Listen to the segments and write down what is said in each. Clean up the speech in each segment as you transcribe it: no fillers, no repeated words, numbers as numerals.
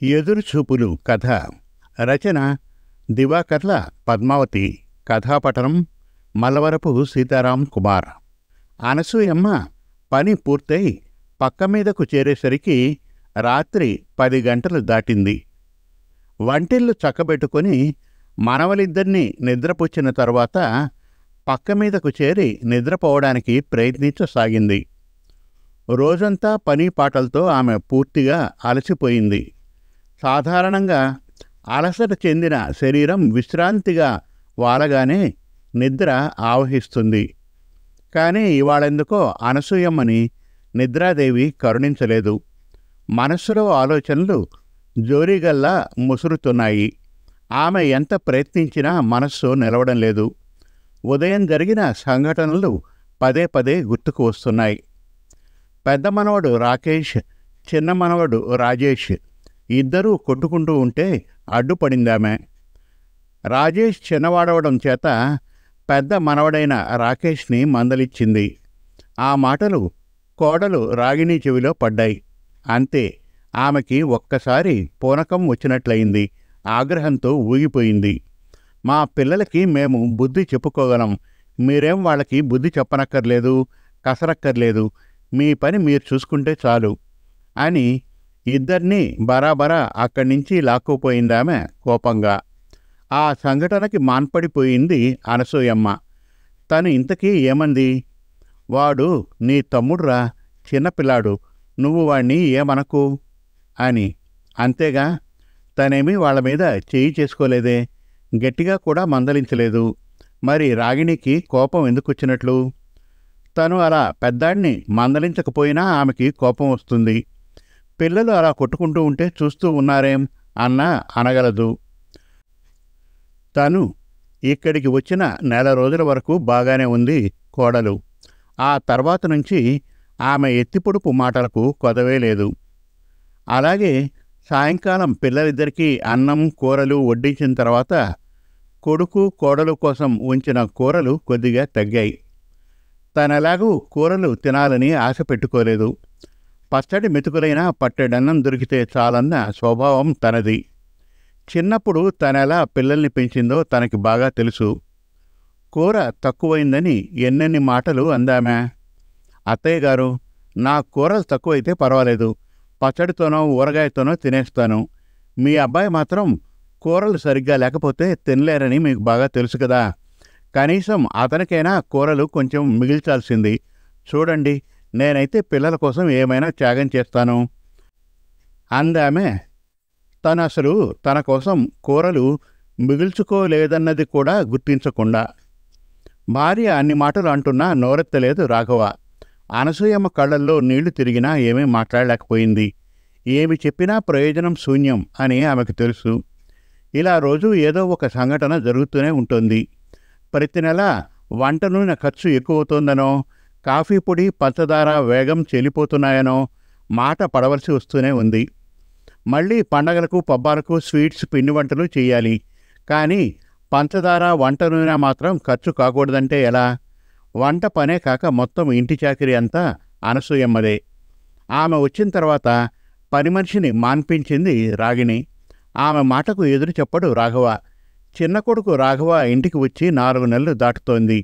ఎదురుచూపులు కథ. రచన దివాకర్ల పద్మావతి. కథాపఠనం మల్లవరపు సీతారాం కుమార్. అనసూయమ్మ పని పూర్తయి పక్క మీదకు చేరేసరికి రాత్రి 10 గంటలు దాటింది. వంటిల్లు చక్కబెట్టుకొని మనవలిద్దరినీ నిద్రపుచ్చిన తర్వాత పక్క మీదకు చేరి నిద్రపోవడానికి ప్రయత్నించసాగింది. రోజంతా పని పాటలతో ఆమె పూర్తిగా అలసిపోయింది. సాధారణంగా అలసట చెందిన శరీరం విశ్రాంతిగా వాలగానే నిద్ర ఆవహిస్తుంది. కానీ ఇవాళెందుకో అనసూయమ్మని నిద్రాదేవి కరుణించలేదు. మనస్సులో ఆలోచనలు జోరీగల్లా ముసురుతున్నాయి. ఆమె ఎంత ప్రయత్నించినా మనస్సు నిలవడం లేదు. ఉదయం జరిగిన సంఘటనలు పదే పదే గుర్తుకు వస్తున్నాయి. పెద్ద మనవడు రాకేష్, చిన్న మనవడు రాజేష్ ఇద్దరూ కొట్టుకుంటూ ఉంటే అడ్డుపడిందామె. రాజేష్ చిన్నవాడవడం చేత పెద్ద మనవడైన రాకేష్ని మందలిచ్చింది. ఆ మాటలు కోడలు రాగిణి చెవిలో పడ్డాయి. అంతే, ఆమెకి ఒక్కసారి పూనకం వచ్చినట్లయింది. ఆగ్రహంతో ఊగిపోయింది. మా పిల్లలకి మేము బుద్ధి చెప్పుకోగలం, మీరేం వాళ్ళకి బుద్ధి చెప్పనక్కర్లేదు, కసరక్కర్లేదు, మీ పని మీరు చూసుకుంటే చాలు అని ఇద్దరినీ బరాబరా అక్కడి నుంచి లాక్కుపోయిందామె కోపంగా. ఆ సంఘటనకి మాన్పడిపోయింది అనసూయమ్మ. తను ఇంతకీ ఏమంది? వాడు నీ తమ్ముడురా, చిన్నపిల్లాడు, నువ్వు వాణ్ణి ఏమనకు అని. అంతేగా, తనేమీ వాళ్ళ మీద చేయి చేసుకోలేదే, గట్టిగా కూడా మందలించలేదు. మరి రాగిణికి కోపం ఎందుకు వచ్చినట్లు? తను అలా పెద్దాడిని మందలించకపోయినా ఆమెకి కోపం వస్తుంది. పిల్లలు అలా కొట్టుకుంటూ ఉంటే చూస్తూ ఉన్నారేం అన్నా అనగలదు. తను ఇక్కడికి వచ్చిన నెల రోజుల వరకు బాగానే ఉంది కోడలు. ఆ తర్వాత నుంచి ఆమె ఎత్తిపొడుపు మాటలకు కొదవే లేదు. అలాగే సాయంకాలం పిల్లలిద్దరికీ అన్నం కూరలు వడ్డించిన తర్వాత కొడుకు కోడలు కోసం ఉంచిన కూరలు కొద్దిగా తగ్గాయి. తనెలాగూ కూరలు తినాలని ఆశ పెట్టుకోలేదు. పచ్చడి మెతుకులైనా పట్టెడన్నం దొరికితే చాలన్న స్వభావం తనది. చిన్నప్పుడు తనెలా పిల్లల్ని పెంచిందో తనకి బాగా తెలుసు. కూర తక్కువైందని ఎన్నెన్ని మాటలు అందామె. అత్తయ్య గారు, నా కూరలు తక్కువైతే పర్వాలేదు, పచ్చడితోనో ఊరగాయతోనో తినేస్తాను. మీ అబ్బాయి మాత్రం కూరలు సరిగ్గా లేకపోతే తినలేరని మీకు బాగా తెలుసు కదా, కనీసం అతనికైనా కూరలు కొంచెం మిగిల్చాల్సింది. చూడండి, నేనైతే పిల్లల కోసం ఏమైనా త్యాగం చేస్తాను అందామె. తను అసలు తన కోసం కూరలు మిగుల్చుకోలేదన్నది కూడా గుర్తించకుండా. భార్య అన్ని మాటలు అంటున్నా నోరెత్తలేదు రాఘవ. అనసూయమ్మ కళ్ళల్లో నీళ్లు తిరిగినా ఏమీ మాట్లాడలేకపోయింది. ఏమి చెప్పినా ప్రయోజనం శూన్యం అని ఆమెకు తెలుసు. ఇలా రోజు ఏదో ఒక సంఘటన జరుగుతూనే ఉంటుంది. ప్రతి నెల వంట నూనె ఖర్చు ఎక్కువవుతోందనో, కాఫీ పొడి పంచదార వేగం చెల్లిపోతున్నాయనో మాట పడవలసి వస్తూనే ఉంది. మళ్ళీ పండగలకు పబ్బాలకు స్వీట్స్ పిండి వంటలు చేయాలి. కానీ పంచదార వంట నూనె మాత్రం ఖర్చు కాకూడదంటే ఎలా? వంట పనే కాక మొత్తం ఇంటి చాకిరీ అంతా అనసూయమ్మదే. ఆమె వచ్చిన తర్వాత పని మనిషిని మాన్పించింది రాగిణి. ఆమె మాటకు ఎదురు చెప్పడు రాఘవ. చిన్న కొడుకు రాఘవ ఇంటికి వచ్చి 4 నెలలు దాటుతోంది.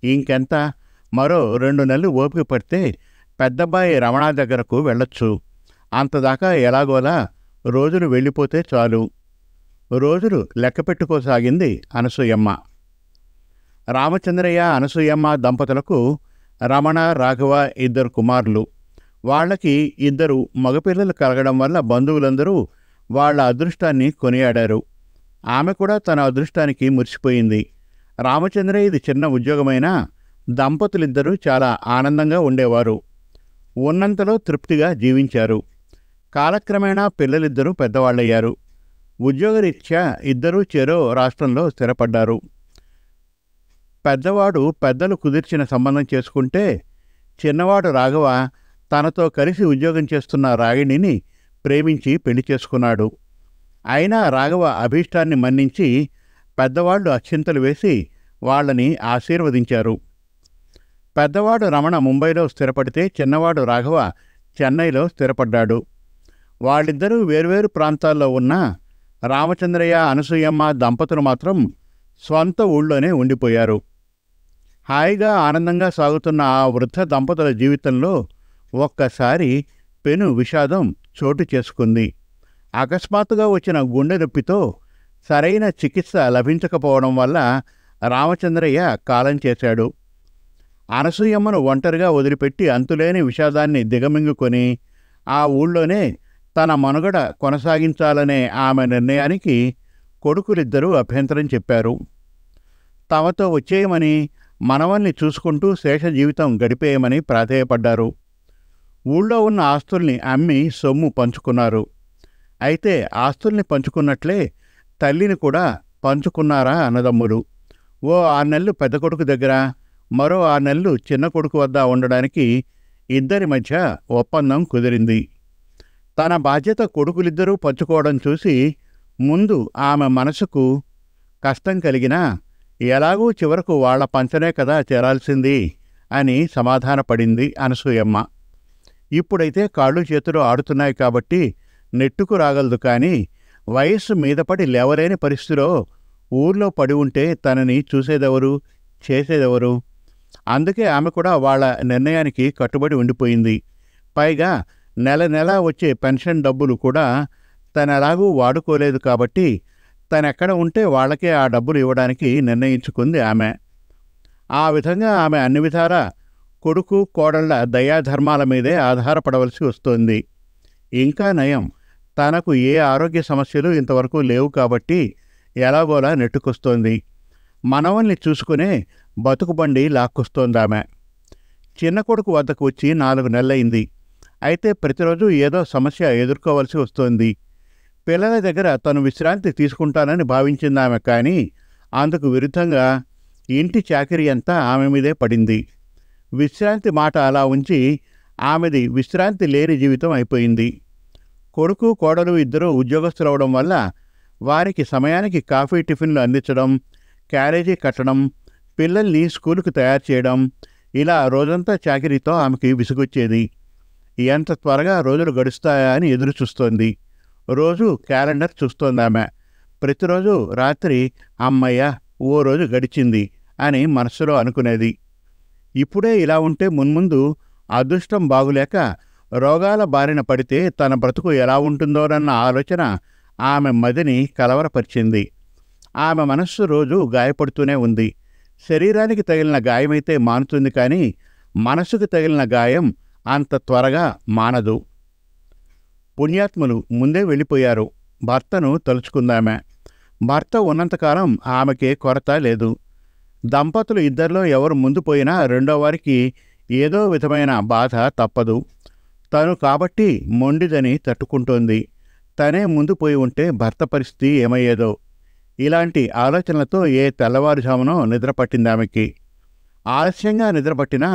ఇంకెంత, మరో 2 నెలలు ఓపిక పడితే పెద్దబ్బాయి రమణ దగ్గరకు వెళ్ళొచ్చు. అంతదాకా ఎలాగోలా రోజులు వెళ్ళిపోతే చాలు. రోజులు లెక్క పెట్టుకోసాగింది అనసూయమ్మ. రామచంద్రయ్య అనసూయమ్మ దంపతులకు రమణ రాఘవ 2 కుమారులు. వాళ్ళకి 2 మగపిల్లలు కలగడం వల్ల బంధువులందరూ వాళ్ళ అదృష్టాన్ని కొనియాడారు. ఆమె కూడా తన అదృష్టానికి మురిసిపోయింది. రామచంద్రయ్యది చిన్న ఉద్యోగమైనా దంపతులిద్దరూ చాలా ఆనందంగా ఉండేవారు. ఉన్నంతలో తృప్తిగా జీవించారు. కాలక్రమేణా పిల్లలిద్దరూ పెద్దవాళ్ళయ్యారు. ఉద్యోగరీత్యా ఇద్దరూ చెరో రాష్ట్రంలో స్థిరపడ్డారు. పెద్దవాడు పెద్దలు కుదిర్చిన సంబంధం చేసుకుంటే, చిన్నవాడు రాఘవ తనతో కలిసి ఉద్యోగం చేస్తున్న రాగిణిని ప్రేమించి పెళ్లి చేసుకున్నాడు. అయినా రాఘవ అభీష్టాన్ని మన్నించి పెద్దవాళ్లు అక్షింతలు వేసి వాళ్ళని ఆశీర్వదించారు. పెద్దవాడు రమణ ముంబైలో స్థిరపడితే చిన్నవాడు రాఘవ చెన్నైలో స్థిరపడ్డాడు. వాళ్ళిద్దరూ వేర్వేరు ప్రాంతాల్లో ఉన్న రామచంద్రయ్య అనసూయమ్మ దంపతులు మాత్రం స్వంత ఊళ్ళోనే ఉండిపోయారు. హాయిగా ఆనందంగా సాగుతున్న ఆ వృద్ధ దంపతుల జీవితంలో ఒక్కసారి పెను విషాదం చోటు చేసుకుంది. అకస్మాత్తుగా వచ్చిన గుండె నొప్పితో సరైన చికిత్స లభించకపోవడం వల్ల రామచంద్రయ్య కాలం చేశాడు. అనసూయమ్మను ఒంటరిగా వదిలిపెట్టి అంతులేని విషాదాన్ని దిగమింగుకొని ఆ ఊళ్ళోనే తన మనుగడ కొనసాగించాలనే ఆమె నిర్ణయానికి కొడుకులిద్దరూ అభ్యంతరం చెప్పారు. తమతో వచ్చేయమని, మనవల్ని చూసుకుంటూ శేష జీవితం గడిపేయమని ప్రాధేయపడ్డారు. ఊళ్ళో ఉన్న ఆస్తుల్ని అమ్మి సొమ్ము పంచుకున్నారు. అయితే ఆస్తుల్ని పంచుకున్నట్లే తల్లిని కూడా పంచుకున్నారా అన్నదమ్ములు. ఓ 6 నెలలు పెద్ద కొడుకు దగ్గర, మరో 6 నెలలు చిన్న కొడుకు వద్ద ఉండడానికి ఇద్దరి మధ్య ఒప్పందం కుదిరింది. తన బాధ్యత కొడుకులిద్దరూ పంచుకోవడం చూసి ముందు ఆమె మనసుకు కష్టం కలిగినా ఎలాగూ చివరకు వాళ్ల పంచనే కదా చేరాల్సింది అని సమాధానపడింది అనసూయమ్మ. ఇప్పుడైతే కాళ్ళు చేతులు ఆడుతున్నాయి కాబట్టి నెట్టుకు రాగలదు, కానీ వయస్సు మీదపడి లేవలేని పరిస్థితిలో ఊర్లో పడి ఉంటే తనని చూసేదెవరు, చేసేదెవరు? అందుకే ఆమె కూడా వాళ్ల నిర్ణయానికి కట్టుబడి ఉండిపోయింది. పైగా నెల నెల వచ్చే పెన్షన్ డబ్బులు కూడా తనెలాగూ వాడుకోలేదు కాబట్టి తనెక్కడ ఉంటే వాళ్లకే ఆ డబ్బులు ఇవ్వడానికి నిర్ణయించుకుంది ఆమె. ఆ విధంగా ఆమె అన్ని విధాలా కొడుకు కోడళ్ల దయాధర్మాల మీదే ఆధారపడవలసి వస్తోంది. ఇంకా నయం, తనకు ఏ ఆరోగ్య సమస్యలు ఇంతవరకు లేవు కాబట్టి ఎలాగోలా నెట్టుకొస్తోంది. మనవల్ని చూసుకునే బతుకుబండి లాక్కొస్తోందామె. చిన్న కొడుకు వద్దకు వచ్చి 4 నెలలైంది. అయితే ప్రతిరోజు ఏదో సమస్య ఎదుర్కోవలసి వస్తోంది. పిల్లల దగ్గర తను విశ్రాంతి తీసుకుంటానని భావించిందామె, కానీ అందుకు విరుద్ధంగా ఇంటి చాకిరీ అంతా ఆమె మీదే పడింది. విశ్రాంతి మాట అలా ఉంచి ఆమెది విశ్రాంతి లేని జీవితం అయిపోయింది. కొడుకు కోడలు ఇద్దరూ ఉద్యోగస్తులవడం వల్ల వారికి సమయానికి కాఫీ టిఫిన్లు అందించడం, క్యారేజీ కట్టడం, పిల్లల్ని స్కూలుకు తయారు చేయడం, ఇలా రోజంతా చాకిరీతో ఆమెకి విసుగొచ్చేది. ఎంత త్వరగా రోజులు గడుస్తాయా అని ఎదురు చూస్తోంది. రోజు క్యాలెండర్ చూస్తోందామె. ప్రతిరోజు రాత్రి అమ్మయ్య ఓ రోజు గడిచింది అని మనస్సులో అనుకునేది. ఇప్పుడే ఇలా ఉంటే మున్ముందు అదృష్టం బాగులేక రోగాల బారిన పడితే తన బ్రతుకు ఎలా ఉంటుందోనన్న ఆలోచన ఆమె మదిని కలవరపరిచింది. ఆమె మనస్సు రోజు గాయపడుతూనే ఉంది. శరీరానికి తగిలిన గాయమైతే మానుతుంది, కానీ మనస్సుకు తగిలిన గాయం అంత త్వరగా మానదు. పుణ్యాత్ములు ముందే వెళ్ళిపోయారు. భర్తను తలుచుకుందామె. భర్త ఉన్నంతకాలం ఆమెకే కొరత లేదు. దంపతులు ఇద్దరిలో ఎవరు ముందు పోయినా రెండో వారికి ఏదో విధమైన బాధ తప్పదు. తను కాబట్టి మొండిదని తట్టుకుంటోంది. తనే ముందు పోయి ఉంటే భర్త పరిస్థితి ఏమయ్యేదో. ఇలాంటి ఆలోచనలతో ఏ తెల్లవారుజామునో నిద్రపట్టిందామెకి. ఆలస్యంగా నిద్రపట్టినా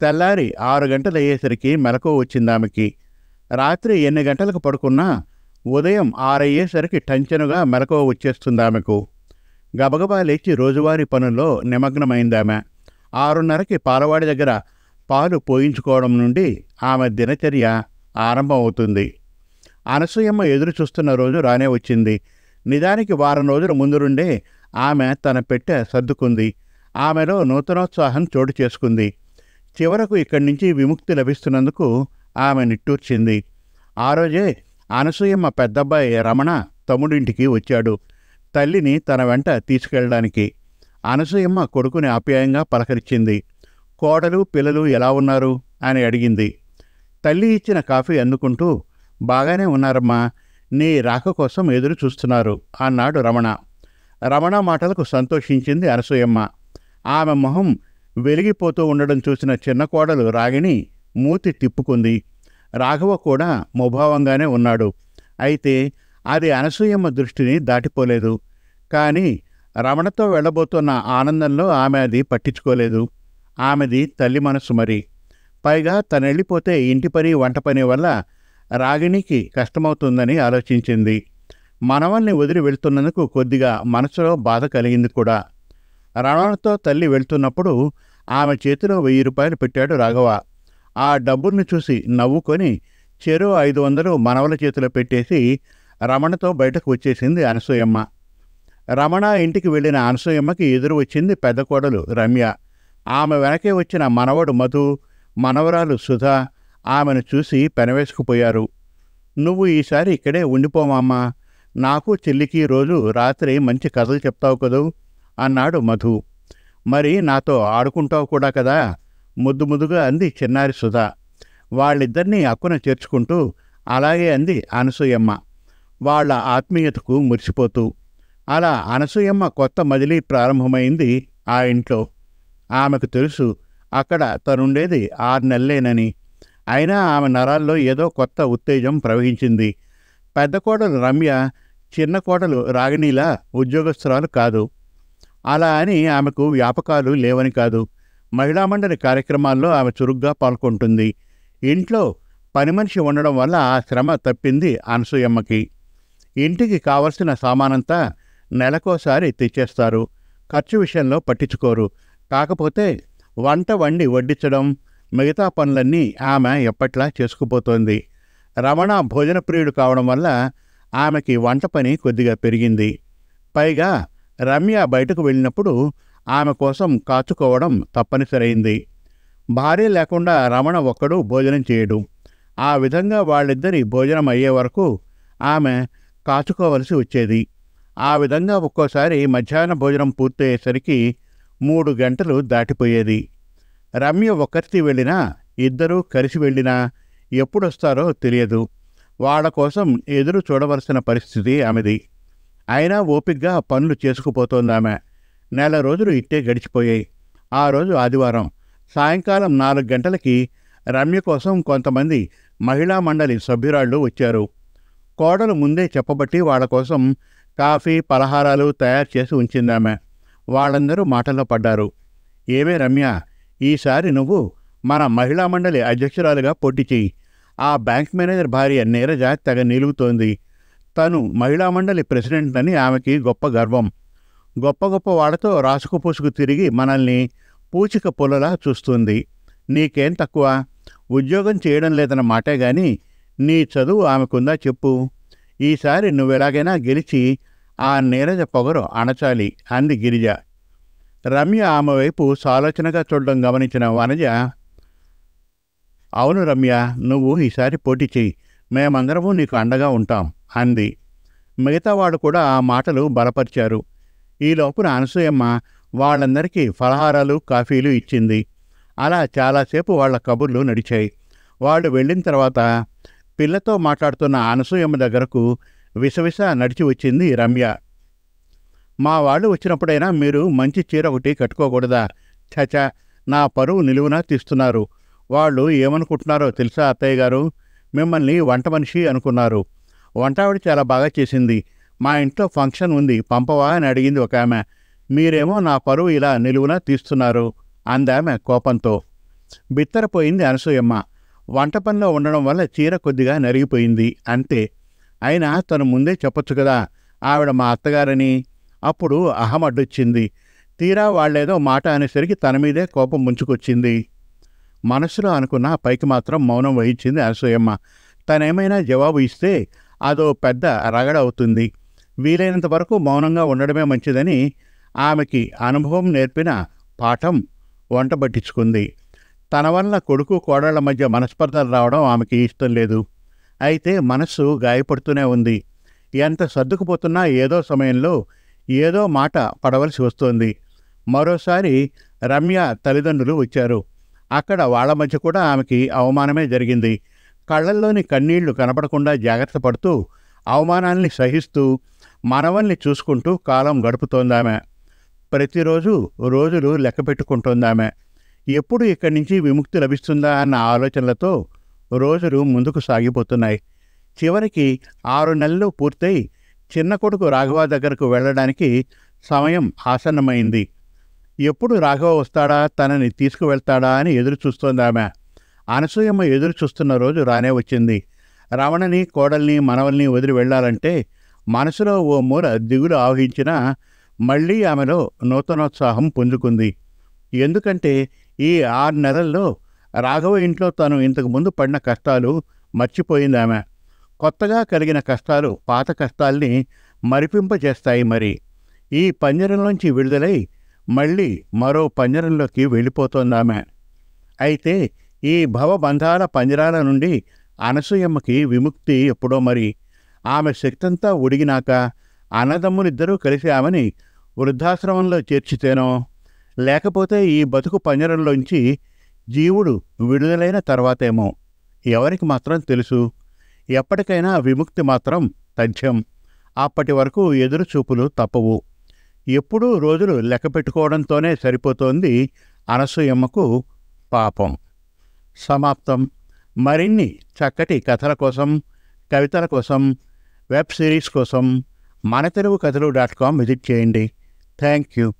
తెల్లారి 6 గంటలయ్యేసరికి మెలకువ వచ్చిందామెకి. రాత్రి ఎన్ని గంటలకు పడుకున్నా ఉదయం 6 అయ్యేసరికి టంచెనుగా మెలకువ వచ్చేస్తుందామెకు. గబగబా లేచి రోజువారీ పనుల్లో నిమగ్నమైందామె. 6:30కి పాలవాడి దగ్గర పాలు పోయించుకోవడం నుండి ఆమె దినచర్య ఆరంభమవుతుంది. అనసూయమ్మ ఎదురు చూస్తున్న రోజు రానే వచ్చింది. నిజానికి వారం రోజుల ముందు నుండే ఆమె తన పెట్టె సర్దుకుంది. ఆమెలో నూతనోత్సాహం చోటు చేసుకుంది. చివరకు ఇక్కడి నుంచి విముక్తి లభిస్తున్నందుకు ఆమె నిట్టూర్చింది. ఆ రోజే అనసూయమ్మ పెద్దబ్బాయి రమణ తమ్ముడింటికి వచ్చాడు, తల్లిని తన వెంట తీసుకెళ్ళడానికి. అనసూయమ్మ కొడుకుని ఆప్యాయంగా పలకరించింది. కోడలు పిల్లలు ఎలా ఉన్నారు అని అడిగింది. తల్లి ఇచ్చిన కాఫీ అందుకుంటూ, బాగానే ఉన్నారమ్మా, నీ రాక కోసం ఎదురు చూస్తున్నారు అన్నాడు రమణ. రమణ మాటలకు సంతోషించింది అనసూయమ్మ. ఆమె మొహం వెలిగిపోతూ ఉండడం చూసిన చిన్న కోడలు రాగిణి మూతి తిప్పుకుంది. రాఘవ కూడా ముభావంగానే ఉన్నాడు. అయితే అది అనసూయమ్మ దృష్టిని దాటిపోలేదు. కానీ రమణతో వెళ్ళబోతున్న ఆనందంలో ఆమె అది పట్టించుకోలేదు. ఆమెది తల్లి మనసు మరి. పైగా తనెళ్ళిపోతే ఇంటి పని వంట పని వల్ల రాగిణికి కష్టమవుతుందని ఆలోచించింది. మనవల్ని వదిలి వెళ్తున్నందుకు కొద్దిగా మనసులో బాధ కలిగింది కూడా. రమణతో తల్లి వెళ్తున్నప్పుడు ఆమె చేతిలో 1000 రూపాయలు పెట్టాడు రాఘవ. ఆ డబ్బుల్ని చూసి నవ్వుకొని చెరో 500 మనవల చేతిలో పెట్టేసి రమణతో బయటకు వచ్చేసింది అనసూయమ్మ. రమణ ఇంటికి వెళ్ళిన అనసూయమ్మకి ఎదురు వచ్చింది పెద్ద కోడలు రమ్య. ఆమె వెనకే వచ్చిన మనవడు మధు, మనవరాలు సుధ ఆమెను చూసి పెనవేసుకుపోయారు. నువ్వు ఈసారి ఇక్కడే ఉండిపోమమ్మా, నాకు చెల్లికి రోజు రాత్రి మంచి కథలు చెప్తావు కదూ అన్నాడు మధు. మరి నాతో ఆడుకుంటావు కూడా కదా ముద్దు ముద్దుగా అంది చిన్నారి సుధ. వాళ్ళిద్దరినీ అక్కున చేర్చుకుంటూ అలాగే అంది అనసూయమ్మ, వాళ్ళ ఆత్మీయతకు మురిసిపోతూ. అలా అనసూయమ్మ కొత్త మజిలీ ప్రారంభమైంది ఆ ఇంట్లో. ఆమెకు తెలుసు అక్కడ తనుండేది 6 నెలలేనని. అయినా ఆమె నరాల్లో ఏదో కొత్త ఉత్తేజం ప్రవహించింది. పెద్ద కోడలు రమ్య చిన్న కోడలు రాగిణిలా ఉద్యోగస్తురాలు కాదు. అలా అని ఆమెకు వ్యాపకాలు లేవని కాదు. మహిళా మండలి కార్యక్రమాల్లో ఆమె చురుగ్గా పాల్గొంటుంది. ఇంట్లో పని మనిషి ఉండడం వల్ల ఆ శ్రమ తప్పింది అనసూయమ్మకి. ఇంటికి కావలసిన సామానంతా నెలకోసారి తెచ్చేస్తారు. ఖర్చు విషయంలో పట్టించుకోరు. కాకపోతే వంట వండి వడ్డించడం, మిగతా పనులన్నీ ఆమె ఎప్పట్లా చేసుకుపోతోంది. రమణ భోజన ప్రియుడు కావడం వల్ల ఆమెకి వంట పని కొద్దిగా పెరిగింది. పైగా రమ్య బయటకు వెళ్ళినప్పుడు ఆమె కోసం కాచుకోవడం తప్పనిసరైంది. భార్య లేకుండా రమణ ఒక్కడు భోజనం చేయడు. ఆ విధంగా వాళ్ళిద్దరి భోజనం అయ్యే వరకు ఆమె కాచుకోవలసి వచ్చేది. ఆ విధంగా ఒక్కోసారి మధ్యాహ్న భోజనం పూర్తయ్యేసరికి 3 గంటలు దాటిపోయేది. రమ్య ఒక్కరితి వెళ్ళినా, ఇద్దరూ కలిసి వెళ్ళినా ఎప్పుడొస్తారో తెలియదు. వాళ్ళ కోసం ఎదురు చూడవలసిన పరిస్థితి ఆమెది. అయినా ఓపిగ్గా పనులు చేసుకుపోతోందామె. 1 నెల రోజులు ఇట్టే గడిచిపోయాయి. ఆ రోజు ఆదివారం సాయంకాలం 4 గంటలకి రమ్య కోసం కొంతమంది మహిళా మండలి సభ్యురాళ్ళు వచ్చారు. కోడలు ముందే చెప్పబట్టి వాళ్ళ కోసం కాఫీ, పలహారాలు తయారు చేసి ఉంచిందామె. వాళ్ళందరూ మాటల్లో పడ్డారు. ఏమే రమ్య, ఈసారి నువ్వు మన మహిళా మండలి అధ్యక్షురాలుగా పోటీ చెయ్యి. ఆ బ్యాంక్ మేనేజర్ భార్య నీరజ తెగ నిలుగుతోంది. తను మహిళా మండలి ప్రెసిడెంట్ అని ఆమెకి గొప్ప గర్వం. గొప్ప గొప్ప వాళ్ళతో రాసుకు పూసుకు తిరిగి మనల్ని పూచిక పుల్లలా చూస్తుంది. నీకేం తక్కువ? ఉద్యోగం చేయడం లేదన్న మాటే గాని నీ చదువు ఆమెకుందా చెప్పు. ఈసారి నువ్వెలాగైనా గెలిచి ఆ నీరజ పొగరు అణచాలి అంది గిరిజ. రమ్య ఆమె వైపు సాలోచనగా చూడడం గమనించిన వనజ, అవును రమ్య, నువ్వు ఈసారి పోటీ చెయ్యి, మేమందరము నీకు అండగా ఉంటాం అంది. మిగతా వాళ్ళు కూడా ఆ మాటలు బలపరిచారు. ఈ లోపున అనసూయమ్మ వాళ్ళందరికీ ఫలహారాలు, కాఫీలు ఇచ్చింది. అలా చాలాసేపు వాళ్ల కబుర్లు నడిచాయి. వాళ్ళు వెళ్ళిన తర్వాత పిల్లతో మాట్లాడుతున్న అనసూయమ్మ దగ్గరకు విసవిస నడిచి వచ్చింది రమ్య. మా వాళ్ళు వచ్చినప్పుడైనా మీరు మంచి చీర ఒకటి కట్టుకోకూడదా? చచా, నా పరువు నిలువునా తీస్తున్నారు. వాళ్ళు ఏమనుకుంటున్నారో తెలుసా అత్తయ్య గారు? మిమ్మల్ని వంట మనిషి అనుకున్నారు. వంటావిడ చాలా బాగా చేసింది. మా ఇంట్లో ఫంక్షన్ ఉంది, పంపవా అని అడిగింది ఒక ఆమె. మీరేమో నా పరువు ఇలా నిలువునా తీస్తున్నారు అందామె కోపంతో. బిత్తరపోయింది అనసూయమ్మ. వంట పనిలో ఉండడం వల్ల చీర కొద్దిగా నరిగిపోయింది అంతే. అయినా తను ముందే చెప్పొచ్చు కదా ఆవిడ మా అత్తగారని. అప్పుడు అహం అడ్డొచ్చింది. తీరా వాళ్ళేదో మాట అనేసరికి తన మీదే కోపం ముంచుకొచ్చింది. మనసులో అనుకున్న పైకి మాత్రం మౌనం వహించింది అనసూయమ్మ. తనేమైనా జవాబు ఇస్తే అదో పెద్ద రగడ అవుతుంది. వీలైనంత వరకు మౌనంగా ఉండడమే మంచిదని ఆమెకి అనుభవం నేర్పిన పాఠం వంట పట్టించుకుంది. తన వల్ల కొడుకు కోడళ్ల మధ్య మనస్పర్ధలు రావడం ఆమెకి ఇష్టం లేదు. అయితే మనస్సు గాయపడుతూనే ఉంది. ఎంత సర్దుకుపోతున్నా ఏదో సమయంలో ఏదో మాట పడవలసి వస్తోంది. మరోసారి రమ్య తల్లిదండ్రులు వచ్చారు. అక్కడ వాళ్ల మధ్య కూడా ఆమెకి అవమానమే జరిగింది. కళ్ళల్లోని కన్నీళ్లు కనపడకుండా జాగ్రత్త పడుతూ అవమానాల్ని సహిస్తూ మనవల్ని చూసుకుంటూ కాలం గడుపుతోందామె. ప్రతిరోజు రోజులు లెక్క పెట్టుకుంటోందామె. ఎప్పుడు ఇక్కడి నుంచి విముక్తి లభిస్తుందా అన్న ఆలోచనలతో రోజులు ముందుకు సాగిపోతున్నాయి. చివరికి 6 నెలలు పూర్తయి చిన్న కొడుకు రాఘవ దగ్గరకు వెళ్ళడానికి సమయం ఆసన్నమైంది. ఎప్పుడు రాఘవ వస్తాడా, తనని తీసుకువెళ్తాడా అని ఎదురు చూస్తోందామె. అనసూయమ్మ ఎదురు చూస్తున్న రోజు రానే వచ్చింది. రమణని, కోడల్ని, మనవల్ని వదిలి వెళ్లాలంటే మనసులో ఓ మూల దిగులు ఆవహించినా మళ్లీ ఆమెలో నూతనోత్సాహం పుంజుకుంది. ఎందుకంటే ఈ 6 నెలల్లో రాఘవ ఇంట్లో తను ఇంతకుముందు పడిన కష్టాలు మర్చిపోయింది ఆమె. కొత్తగా కలిగిన కష్టాలు పాత కష్టాల్ని మరిపింపజేస్తాయి మరి. ఈ పంజరంలోంచి విడుదలై మళ్ళీ మరో పంజరంలోకి వెళ్ళిపోతోందామె. అయితే ఈ భవబంధాల పంజరాల నుండి అనసూయమ్మకి విముక్తి ఎప్పుడో మరి. ఆమె శక్తంతా ఉడిగినాక అన్నదమ్ములిద్దరూ కలిసి ఆమెని వృద్ధాశ్రమంలో చేర్చితేనో, లేకపోతే ఈ బతుకు పంజరంలోంచి జీవుడు విడుదలైన తర్వాతేమో ఎవరికి మాత్రం తెలుసు. ఎప్పటికైనా విముక్తి మాత్రం తథ్యం. అప్పటి వరకు ఎదురుచూపులు తప్పవు. ఎప్పుడూ రోజులు లెక్క పెట్టుకోవడంతోనే సరిపోతోంది అనసూయమ్మకు. పాపం. సమాప్తం. మరిన్ని చక్కటి కథల కోసం, కవితల కోసం, వెబ్ సిరీస్ కోసం మనతెలుగుకథలు.com విజిట్ చేయండి. Thank you.